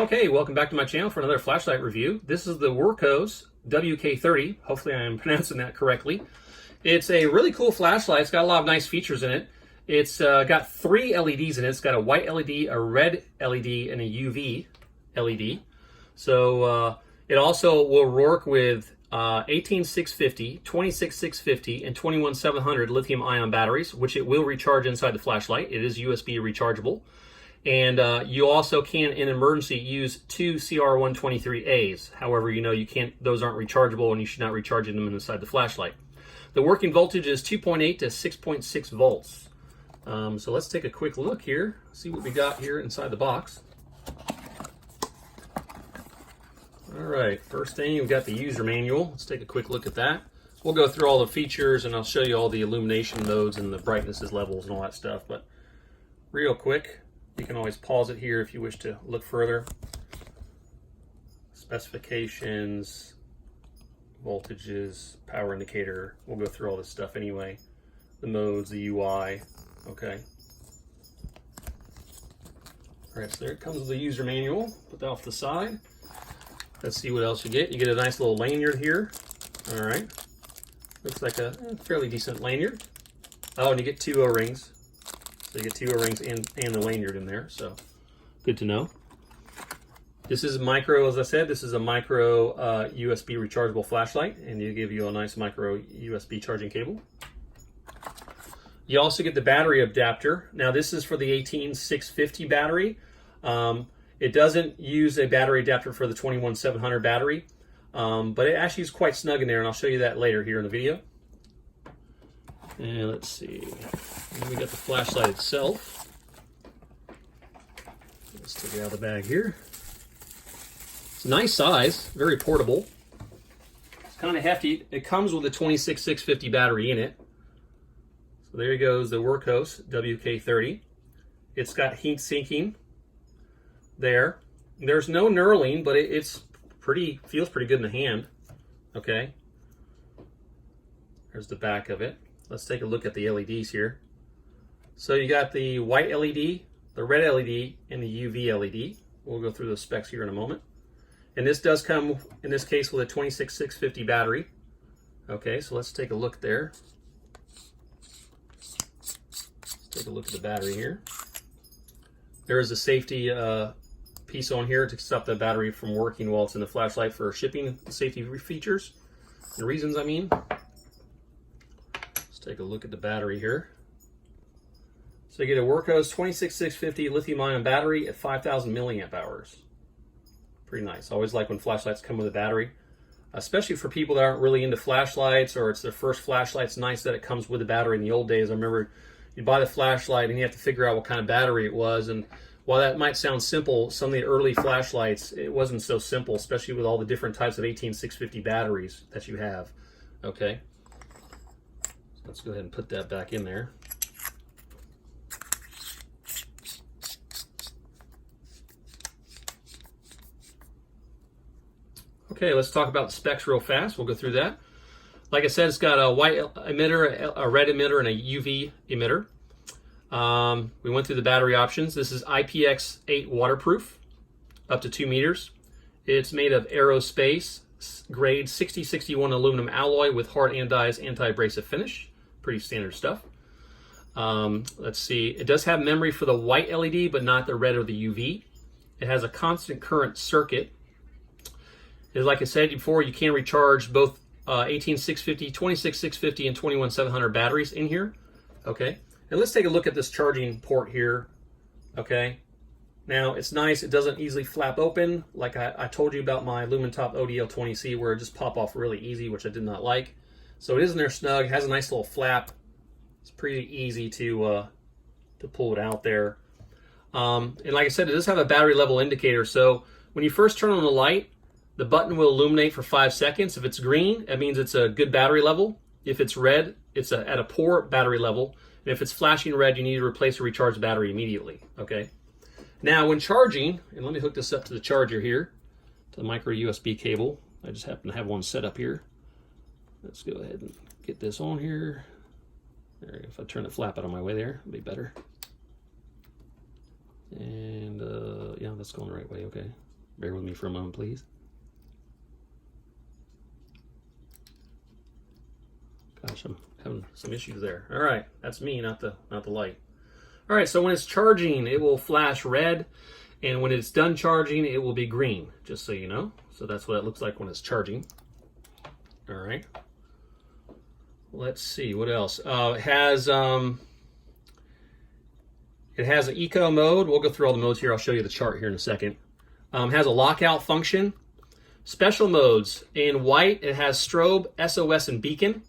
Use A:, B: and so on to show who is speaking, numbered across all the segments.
A: Okay, welcome back to my channel for another flashlight review. This is the Wurkkos WK30. Hopefully I am pronouncing that correctly. It's a really cool flashlight. It's got a lot of nice features in it. It's got 3 LEDs in it. It's got a white LED, a red LED, and a UV LED. So it also will work with 18650, 26650, and 21700 lithium ion batteries, which it will recharge inside the flashlight. It is USB rechargeable. And you also can, in emergency, use 2 CR123As. However, you know you can't; those aren't rechargeable, and you should not be recharging them inside the flashlight. The working voltage is 2.8 to 6.6 volts. So let's take a quick look here, see what we got here inside the box. All right, first thing, we've got the user manual. Let's take a quick look at that. We'll go through all the features, and I'll show you all the illumination modes and the brightnesses levels and all that stuff. But real quick, you can always pause it here if you wish to look further. Specifications, voltages, power indicator. We'll go through all this stuff anyway. The modes, the UI. Okay. All right, so there it comes with the user manual. Put that off to the side. Let's see what else you get. You get a nice little lanyard here. All right. Looks like a fairly decent lanyard. Oh, and you get 2 O-rings. So you get 2 O-rings and the lanyard in there, so good to know. This is micro, as I said, this is a micro USB rechargeable flashlight, and you give you a nice micro USB charging cable. You also get the battery adapter. Now this is for the 18650 battery. It doesn't use a battery adapter for the 21700 battery, but it actually is quite snug in there, and I'll show you that later here in the video. And let's see. And we got the flashlight itself. Let's take it out of the bag here. It's a nice size, very portable. It's kind of hefty. It comes with a 26650 battery in it. So there goes the Wurkkos WK30. It's got heat sinking there. There's no knurling, but it's feels pretty good in the hand. Okay. There's the back of it. Let's take a look at the LEDs here. So you got the white LED, the red LED, and the UV LED. We'll go through the specs here in a moment. And this does come, in this case, with a 26650 battery. Okay, so let's take a look there. Let's take a look at the battery here. There is a safety piece on here to stop the battery from working while it's in the flashlight for shipping safety features and reasons, I mean. Let's take a look at the battery here. So you get a Wurkkos 26650 lithium-ion battery at 5,000 milliamp hours. Pretty nice. Always like when flashlights come with a battery, especially for people that aren't really into flashlights or it's their first flashlight. It's nice that it comes with a battery. In the old days, I remember you'd buy the flashlight and you have to figure out what kind of battery it was. And while that might sound simple, some of the early flashlights, it wasn't so simple, especially with all the different types of 18650 batteries that you have. Okay. So let's go ahead and put that back in there. Okay, let's talk about the specs real fast. We'll go through that. Like I said, it's got a white emitter, a red emitter, and a UV emitter. We went through the battery options. This is IPX8 Waterproof, up to 2 meters. It's made of Aerospace Grade 6061 aluminum alloy with hard anodized anti-abrasive finish. Pretty standard stuff. Let's see. It does have memory for the white LED, but not the red or the UV. It has a constant current circuit. Like I said before, you can recharge both 18650, 26650, and 21700 batteries in here. Okay, and let's take a look at this charging port here. Okay, now it's nice. It doesn't easily flap open like I told you about my Lumentop ODL20C, where it just pop off really easy, which I did not like. So it is in there snug. Has a nice little flap. It's pretty easy to pull it out there. And like I said, it does have a battery level indicator. So when you first turn on the light, the button will illuminate for 5 seconds. If it's green, that means it's a good battery level. If it's red, it's at a poor battery level. And if it's flashing red, you need to replace the recharged battery immediately. Okay. Now, when charging, and let me hook this up to the charger here, to the micro USB cable. I just happen to have one set up here. Let's go ahead and get this on here. There, if I turn the flap out of my way there, it'll be better. And yeah, that's going the right way, okay. Bear with me for a moment, please. Gosh, I'm having some issues there. All right, that's me, not the light. All right, so when it's charging, it will flash red, and when it's done charging, it will be green, just so you know. So that's what it looks like when it's charging. All right. Let's see, what else? It has an eco mode. We'll go through all the modes here. I'll show you the chart here in a second. It has a lockout function. Special modes. In white, it has strobe, SOS, and beacon.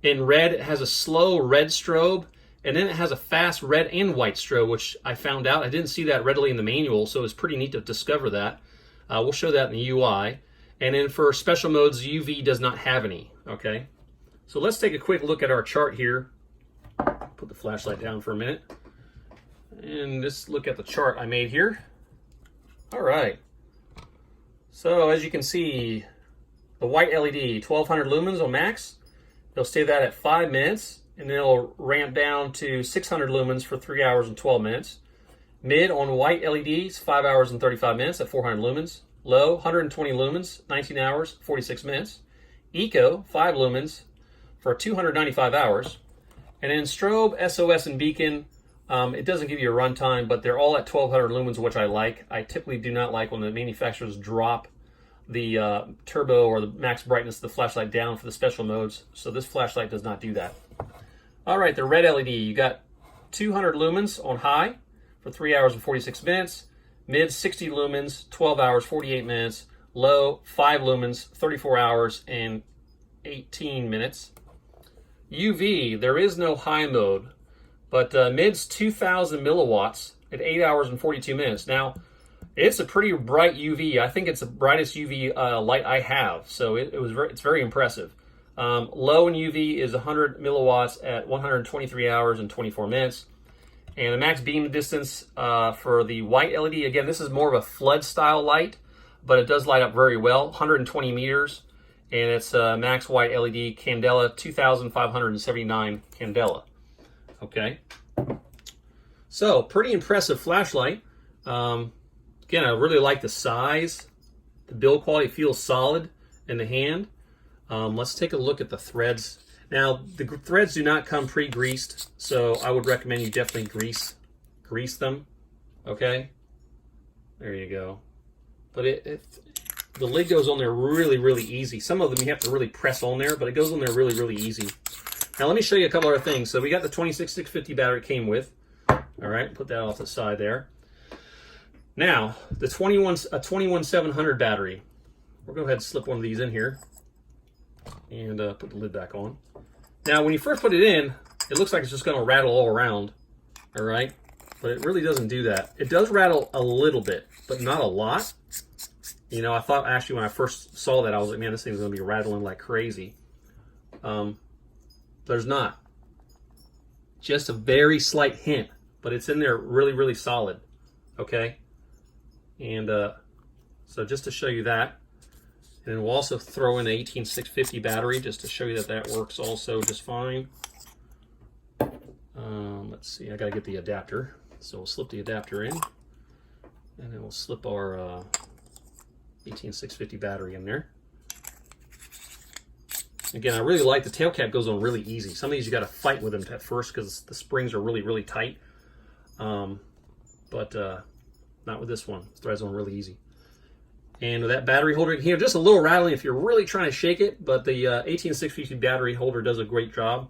A: In red, it has a slow red strobe. And then it has a fast red and white strobe, which I found out. I didn't see that readily in the manual, so it's pretty neat to discover that. We'll show that in the UI. And then for special modes, UV does not have any, okay? So let's take a quick look at our chart here. Put the flashlight down for a minute. And just look at the chart I made here. All right. So as you can see, the white LED, 1200 lumens on max. They'll stay that at 5 minutes. And then it'll ramp down to 600 lumens for 3 hours and 12 minutes. Mid on white LEDs, 5 hours and 35 minutes at 400 lumens. Low, 120 lumens, 19 hours, 46 minutes. Eco, 5 lumens for 295 hours. And then strobe, SOS, and beacon, it doesn't give you a runtime, but they're all at 1200 lumens, which I like. I typically do not like when the manufacturers drop the turbo or the max brightness of the flashlight down for the special modes. So this flashlight does not do that. All right, the red LED, you got 200 lumens on high for 3 hours and 46 minutes. Mid, 60 lumens, 12 hours, 48 minutes. Low, 5 lumens, 34 hours and 18 minutes. UV, there is no high mode, but mid's 2000 milliwatts at 8 hours and 42 minutes. Now, it's a pretty bright UV. I think it's the brightest UV light I have, so it's very impressive. Low in UV is 100 milliwatts at 123 hours and 24 minutes. And the max beam distance for the white LED, again, this is more of a flood style light, but it does light up very well, 120 meters. And it's max white LED candela, 2,579 candela. Okay. So, pretty impressive flashlight. Again, I really like the size. The build quality feels solid in the hand. Let's take a look at the threads. Now, the threads do not come pre-greased, so I would recommend you definitely grease them. Okay, there you go. But the lid goes on there really, really easy. Some of them you have to really press on there, but it goes on there really, really easy. Now, let me show you a couple other things. So we got the 26650 battery it came with. All right, put that off the side there. Now, the 21700 battery. We'll go ahead and slip one of these in here and put the lid back on. Now, when you first put it in, it looks like it's just going to rattle all around, all right? But it really doesn't do that. It does rattle a little bit, but not a lot. You know, I thought actually when I first saw that, I was like, man, this thing's going to be rattling like crazy. There's not. Just a very slight hint, but it's in there really, really solid, okay? And so just to show you that, and then we'll also throw in the 18650 battery just to show you that that works also just fine. Let's see, I gotta get the adapter. So we'll slip the adapter in, and then we'll slip our 18650 battery in there. Again, I really like the tail cap goes on really easy. Some of these you gotta fight with them at first because the springs are really, really tight. But not with this one. The threads on really easy. And with that battery holder here, just a little rattling if you're really trying to shake it, but the 18650 battery holder does a great job.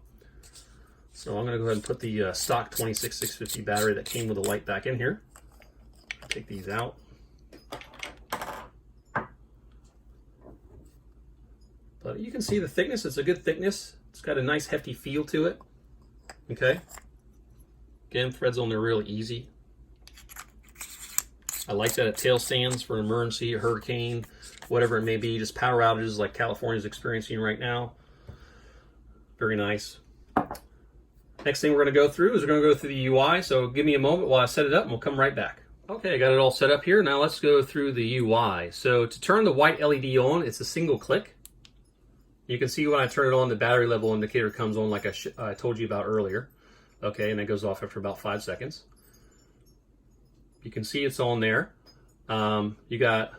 A: So I'm going to go ahead and put the stock 26650 battery that came with the light back in here. Take these out. But you can see the thickness. It's a good thickness. It's got a nice hefty feel to it. Okay. Again, threads on there really easy. I like that it tail stands for an emergency, a hurricane, whatever it may be, just power outages like California's experiencing right now. Very nice. Next thing we're going to go through is we're going to go through the UI, so give me a moment while I set it up and we'll come right back. Okay, I got it all set up here. Now let's go through the UI. So to turn the white LED on, it's a single click. You can see when I turn it on, the battery level indicator comes on like I told you about earlier. Okay, and it goes off after about 5 seconds. You can see it's on there. You got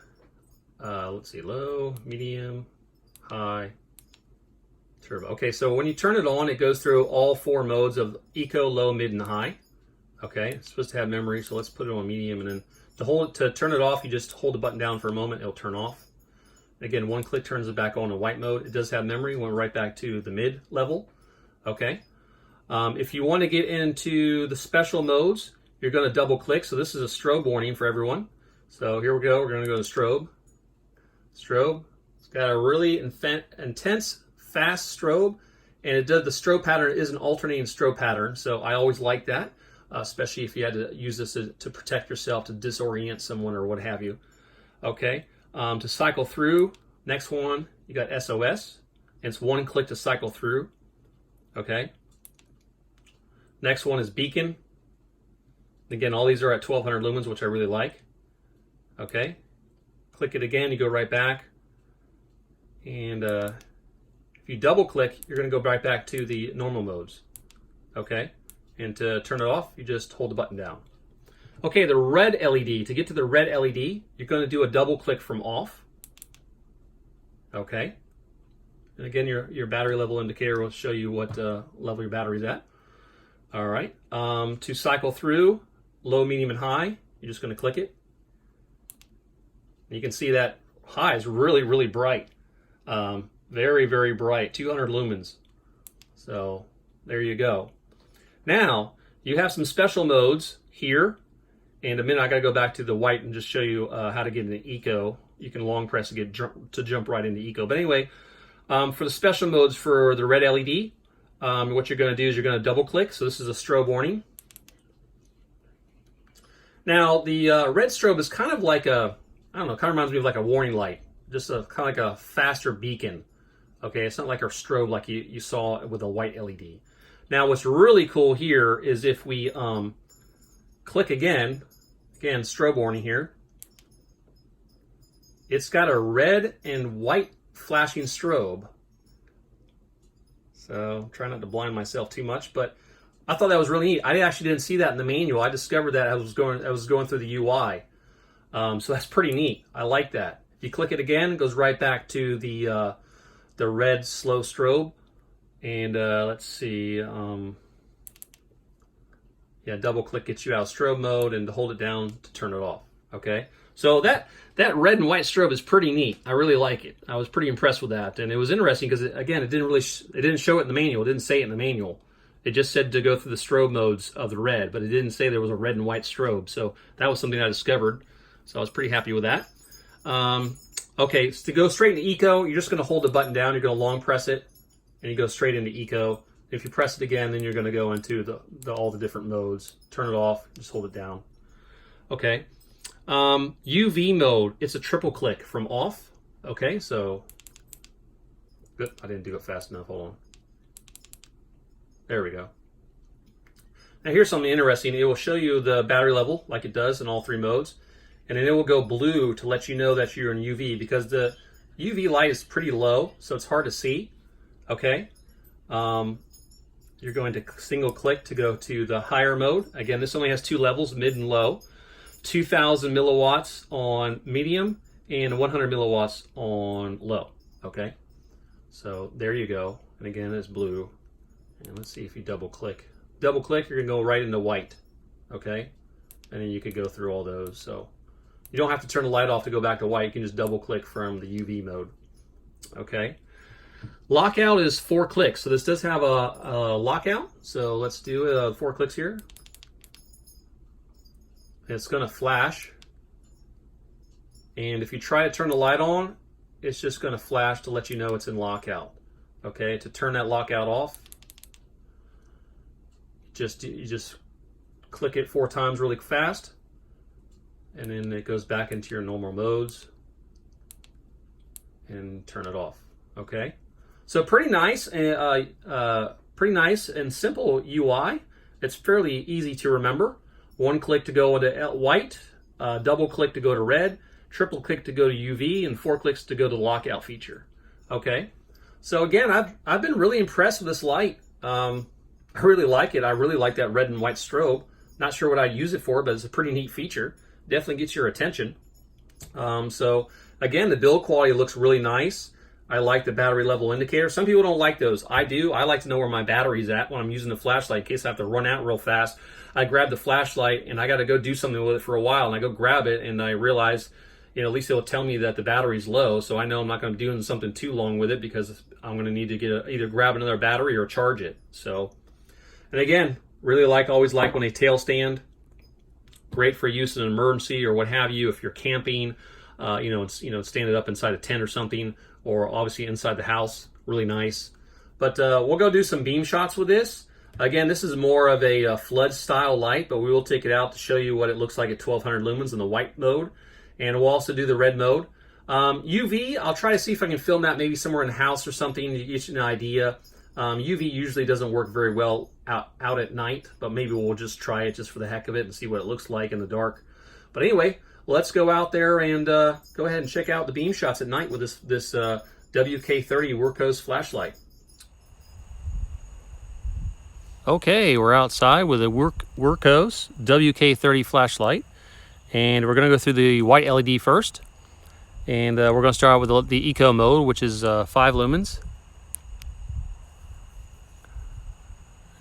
A: let's see, low, medium, high, turbo. Okay, so when you turn it on, it goes through all 4 modes of eco, low, mid, and high. Okay, it's supposed to have memory, so let's put it on medium, and then to turn it off, you just hold the button down for a moment, it'll turn off. Again, 1 click turns it back on to white mode. It does have memory, went right back to the mid level. Okay, if you want to get into the special modes, you're going to double click. So this is a strobe warning for everyone. So here we go, we're going to go to strobe. Strobe, it's got a really intense, fast strobe, and it does, the strobe pattern is an alternating strobe pattern, so I always like that, especially if you had to use this to protect yourself, to disorient someone or what have you. Okay, to cycle through, next one, you got SOS, and it's 1 click to cycle through. Okay, next one is beacon. Again, all these are at 1200 lumens, which I really like. Okay, click it again, you go right back, and if you double click, you're going to go right back to the normal modes. Okay, and to turn it off, you just hold the button down. Okay, the red LED, to get to the red LED, you're going to do a double click from off. Okay, and again, your battery level indicator will show you what level your battery's at. All right, to cycle through low, medium, and high, you're just going to click it. You can see that high is really, really bright. Very, very bright, 200 lumens. So there you go. Now, you have some special modes here. And a minute, I got to go back to the white and just show you how to get into eco. You can long press to jump right into eco. But anyway, for the special modes for the red LED, what you're going to do is you're going to double click. So this is a strobe warning. Now, the red strobe is kind of like a, I don't know, kind of reminds me of like a warning light. Just a kind of like a faster beacon. Okay, it's not like our strobe like you saw with a white LED. Now, what's really cool here is if we click again, strobe warning here, it's got a red and white flashing strobe. So try not to blind myself too much, but I thought that was really neat. I actually didn't see that in the manual. I discovered that I was going through the UI. So that's pretty neat. I like that. If you click it again, it goes right back to the red slow strobe. And let's see. Yeah, double click gets you out of strobe mode, and to hold it down to turn it off. Okay, so that red and white strobe is pretty neat. I really like it. I was pretty impressed with that, and it was interesting because again, it didn't show it in the manual. It didn't say it in the manual. It just said to go through the strobe modes of the red, but it didn't say there was a red and white strobe. So that was something I discovered. So I was pretty happy with that. Okay, so to go straight into eco, you're just going to hold the button down. You're going to long press it, and you go straight into eco. If you press it again, then you're going to go into all the different modes. Turn it off, just hold it down. Okay. UV mode, it's a triple click from off. Okay, so good. I didn't do it fast enough. Hold on. There we go. Now here's something interesting. It will show you the battery level like it does in all 3 modes. And then it will go blue to let you know that you're in UV, because the UV light is pretty low, so it's hard to see. Okay. You're going to single click to go to the higher mode. Again, this only has 2 levels, mid and low. 2000 milliwatts on medium and 100 milliwatts on low. Okay. So there you go. And again, it's blue. And let's see if you double click. Double click, you're going to go right into white. Okay. And then you could go through all those. So you don't have to turn the light off to go back to white. You can just double click from the UV mode. Okay. Lockout is 4 clicks. So this does have a lockout. So let's do 4 clicks here. It's going to flash. And if you try to turn the light on, it's just going to flash to let you know it's in lockout. Okay, to turn that lockout off, you just click it 4 times really fast, and then it goes back into your normal modes and turn it off. Okay, so pretty nice and simple UI. It's fairly easy to remember. 1 click to go into white, double click to go to red, triple click to go to UV, and 4 clicks to go to the lockout feature. Okay, so again, I've been really impressed with this light. I really like it. I really like that red and white strobe. Not sure what I'd use it for, but it's a pretty neat feature. Definitely gets your attention. So Again, the build quality looks really nice. I like the battery level indicator. Some people don't like those. I do. I like to know where my battery's at when I'm using the flashlight in case I have to run out real fast. I grab the flashlight and I got to go do something with it for a while, and I go grab it and I realize, at least it'll tell me that the battery's low, so I know I'm not going to be doing something too long with it because I'm going to need to either grab another battery or charge it. So, and again, really always like when a tail stand, great for use in an emergency or what have you. If you're camping, stand it up inside a tent or something, or obviously inside the house, really nice. But we'll go do some beam shots with this. Again, this is more of a flood style light, but we will take it out to show you what it looks like at 1200 lumens in the white mode. And we'll also do the red mode. UV, I'll try to see if I can film that maybe somewhere in the house or something to get you an idea. UV usually doesn't work very well out at night, but maybe we'll just try it just for the heck of it and see what it looks like in the dark. But anyway, let's go out there and go ahead and check out the beam shots at night with this WK30 Wurkkos flashlight. Okay, we're outside with a Wurkkos WK30 flashlight. And we're going to go through the white LED first. And we're going to start out with the eco mode, which is 5 lumens.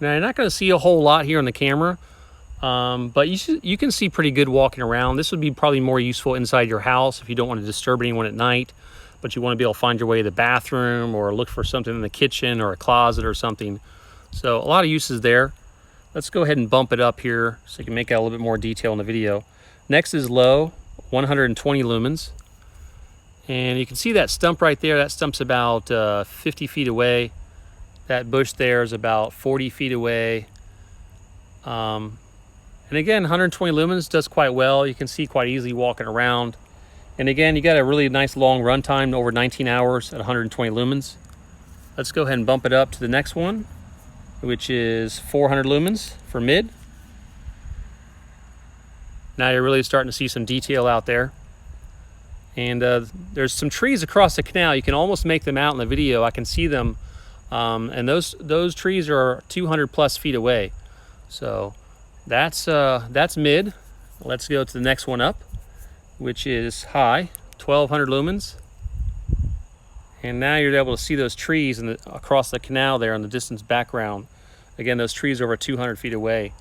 A: Now, you're not going to see a whole lot here on the camera, but you can see pretty good walking around. This would be probably more useful inside your house if you don't want to disturb anyone at night, but you want to be able to find your way to the bathroom or look for something in the kitchen or a closet or something. So a lot of uses there. Let's go ahead and bump it up here so you can make out a little bit more detail in the video. Next is low, 120 lumens. And you can see that stump right there. That stump's about 50 feet away. That bush there is about 40 feet away. And again, 120 lumens does quite well. You can see quite easily walking around. And again, you got a really nice long run time, over 19 hours at 120 lumens. Let's go ahead and bump it up to the next one, which is 400 lumens for mid. Now you're really starting to see some detail out there. And there's some trees across the canal. You can almost make them out in the video. I can see them. And those trees are 200 plus feet away. So that's mid. Let's go to the next one up, which is high, 1200 lumens. And now you're able to see those trees across the canal there in the distance background. Again, those trees are over 200 feet away.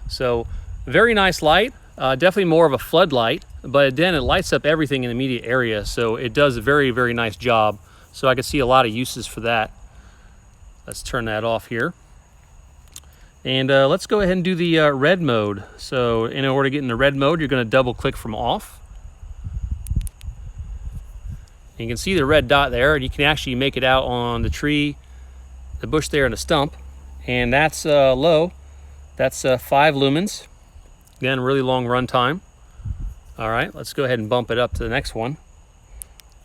A: So very nice light. Definitely more of a floodlight, but then it lights up everything in the immediate area, so it does a very, very nice job. So I can see a lot of uses for that. Let's turn that off here. And let's go ahead and do the red mode. So in order to get in the red mode, you're going to double click from off. And you can see the red dot there, and you can actually make it out on the tree, the bush there, and the stump. And that's low. That's 5 lumens. Again, really long run time. All right, let's go ahead and bump it up to the next one.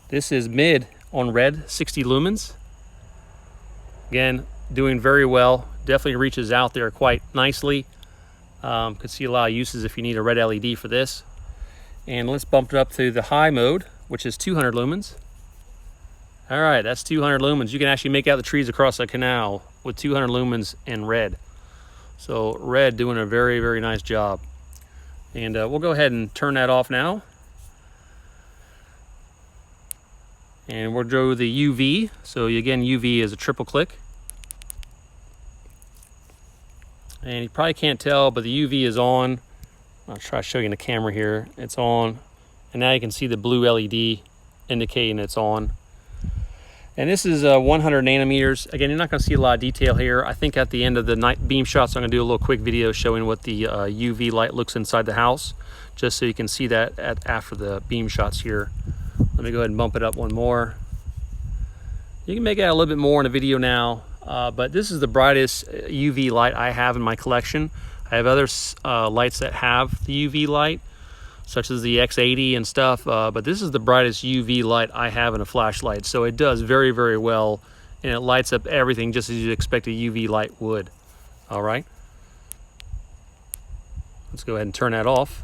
A: This is mid on red, 60 lumens. Again, doing very well. Definitely reaches out there quite nicely. Could see a lot of uses if you need a red LED for this. And let's bump it up to the high mode, which is 200 lumens. All right, that's 200 lumens. You can actually make out the trees across the canal with 200 lumens in red. So red doing a very, very nice job. And we'll go ahead and turn that off now. And we'll do the UV. So again, UV is a triple click. And you probably can't tell, but the UV is on. I'll try to show you in the camera here. It's on. And now you can see the blue LED indicating it's on. And this is 100 nanometers. Again, you're not going to see a lot of detail here. I think at the end of the night beam shots, I'm going to do a little quick video showing what the UV light looks inside the house, just so you can see that after the beam shots here. Let me go ahead and bump it up one more. You can make it out a little bit more in the video now, but this is the brightest UV light I have in my collection. I have other lights that have the UV light, such as the X80 and stuff, but this is the brightest UV light I have in a flashlight, so it does very, very well, and it lights up everything just as you'd expect a UV light would. All right, let's go ahead and turn that off.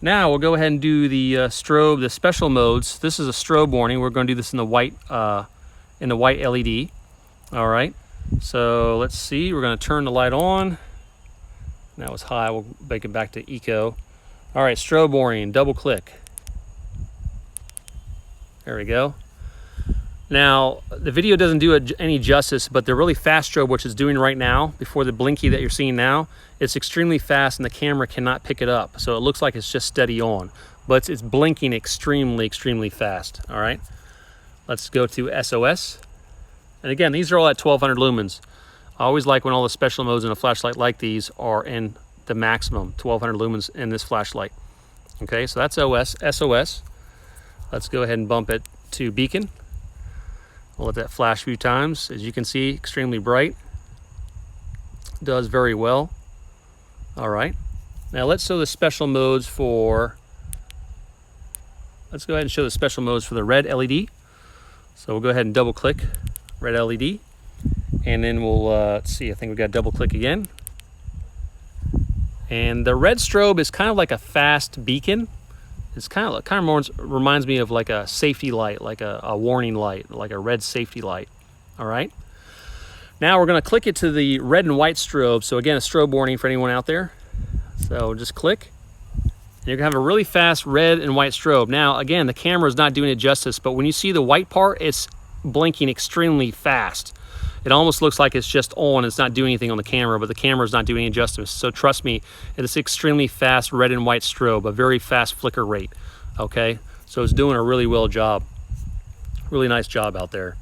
A: Now we'll go ahead and do the strobe, the special modes. This is a strobe warning. We're going to do this in the white LED. All right, so let's see. We're going to turn the light on. That was high. We'll make it back to eco. All right, strobe warning, double click. There we go. Now, the video doesn't do any justice, but the really fast strobe, which it's doing right now, before the blinky that you're seeing now, it's extremely fast and the camera cannot pick it up. So it looks like it's just steady on, but it's blinking extremely, extremely fast. All right, let's go to SOS. And again, these are all at 1200 lumens. I always like when all the special modes in a flashlight like these are in the maximum 1200 lumens in this flashlight. Okay, so that's SOS. Let's go ahead and bump it to beacon. We'll let that flash a few times. As you can see, extremely bright. Does very well. All right. Now let's show the special modes for, let's go ahead and show the special modes for the red LED. So we'll go ahead and double click red LED. And then we'll, let's see, I think we got double click again. And the red strobe is kind of like a fast beacon. It's kind of more reminds me of like a safety light, like a warning light, like a red safety light. All right. Now we're going to click it to the red and white strobe. So again, a strobe warning for anyone out there. So just click. And you're going to have a really fast red and white strobe. Now, again, the camera is not doing it justice, but when you see the white part, it's blinking extremely fast. It almost looks like it's just on. It's not doing anything on the camera, but the camera is not doing any justice. So trust me, it's extremely fast red and white strobe, a very fast flicker rate. Okay, so it's doing a really well job. Really nice job out there.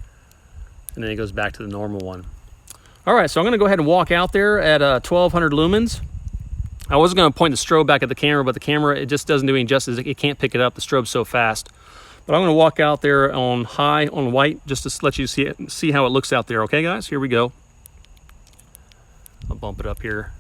A: And then it goes back to the normal one. All right, so I'm going to go ahead and walk out there at 1200 lumens. I wasn't going to point the strobe back at the camera, but the camera, it just doesn't do any justice. It can't pick it up. The strobe's so fast. But I'm going to walk out there on high, on white, just to let you see how it looks out there. Okay, guys? Here we go. I'll bump it up here.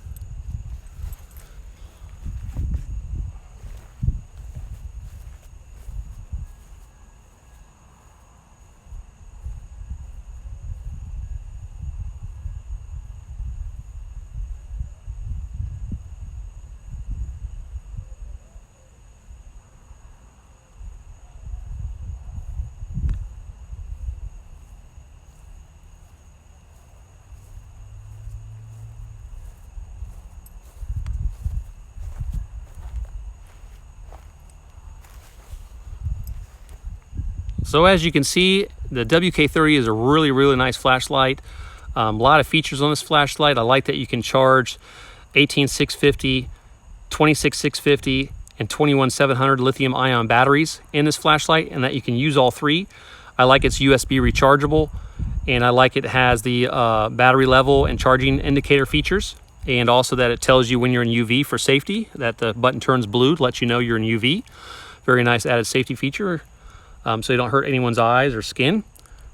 A: So as you can see, the WK30 is a really, really nice flashlight. A lot of features on this flashlight. I like that you can charge 18650, 26650, and 21700 lithium ion batteries in this flashlight, and that you can use all three. I like its USB rechargeable, and I like it has the battery level and charging indicator features, and also that it tells you when you're in UV for safety, that the button turns blue to let you know you're in UV. Very nice added safety feature. So you don't hurt anyone's eyes or skin.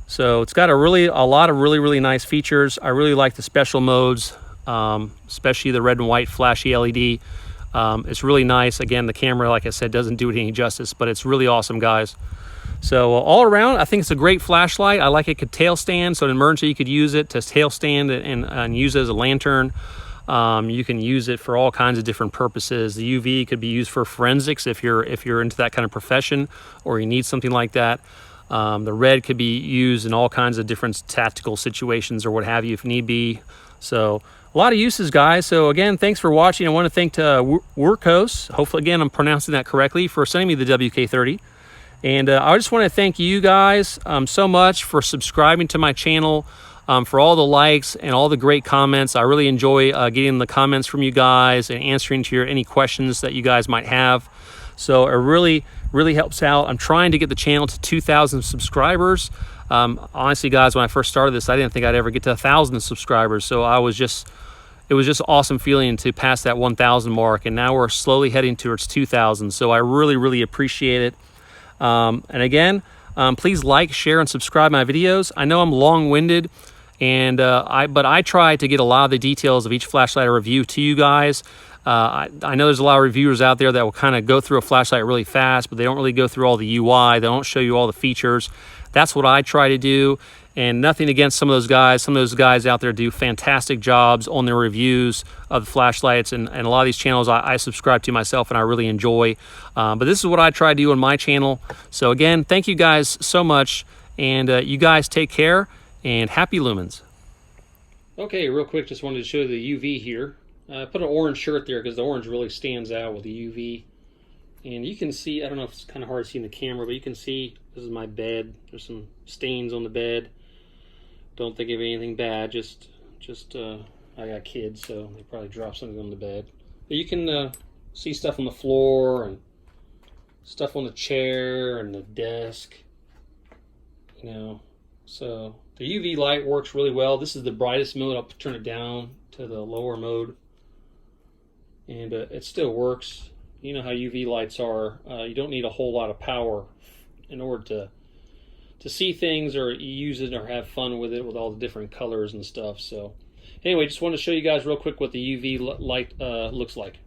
A: So it's got a lot of really nice features. I really like the special modes, especially the red and white flashy LED. It's really nice. Again, the camera, like I said, doesn't do it any justice, but it's really awesome, guys. So all around, I think it's a great flashlight. I like it could tail stand, so in emergency you could use it to tail stand and use it as a lantern. You can use it for all kinds of different purposes. The UV could be used for forensics if you're into that kind of profession or you need something like that. The red could be used in all kinds of different tactical situations or what have you if need be. So a lot of uses, guys. So again, thanks for watching. I want to thank Wurkkos, hopefully again I'm pronouncing that correctly, for sending me the WK30. And I just want to thank you guys so much for subscribing to my channel. For all the likes and all the great comments. I really enjoy getting the comments from you guys and answering to any questions that you guys might have. So it really helps out. I'm trying to get the channel to 2,000 subscribers. Honestly, guys, when I first started this, I didn't think I'd ever get to 1,000 subscribers. So it was just awesome feeling to pass that 1,000 mark. And now we're slowly heading towards 2,000. So I really appreciate it. And again, please like, share, and subscribe my videos. I know I'm long-winded. And but I try to get a lot of the details of each flashlight I review to you guys. I know there's a lot of reviewers out there that will kind of go through a flashlight really fast, but they don't really go through all the UI. They don't show you all the features. That's what I try to do. And nothing against some of those guys. Some of those guys out there do fantastic jobs on their reviews of the flashlights. And a lot of these channels I subscribe to myself and I really enjoy. But this is what I try to do on my channel. So again, thank you guys so much. And you guys take care. And happy lumens. Okay, real quick, just wanted to show you the UV here. I put an orange shirt there because the orange really stands out with the UV And you can see, I don't know if it's kind of hard to see in the camera, but you can see this is my bed. There's some stains on the bed. Don't think of anything bad, just I got kids, so they probably dropped something on the bed. But you can see stuff on the floor and stuff on the chair and the desk, you know. So the UV light works really well. This is the brightest mode. I'll turn it down to the lower mode, and it still works. You know how UV lights are. You don't need a whole lot of power in order to see things or use it or have fun with it with all the different colors and stuff. So anyway, just wanted to show you guys real quick what the UV light looks like.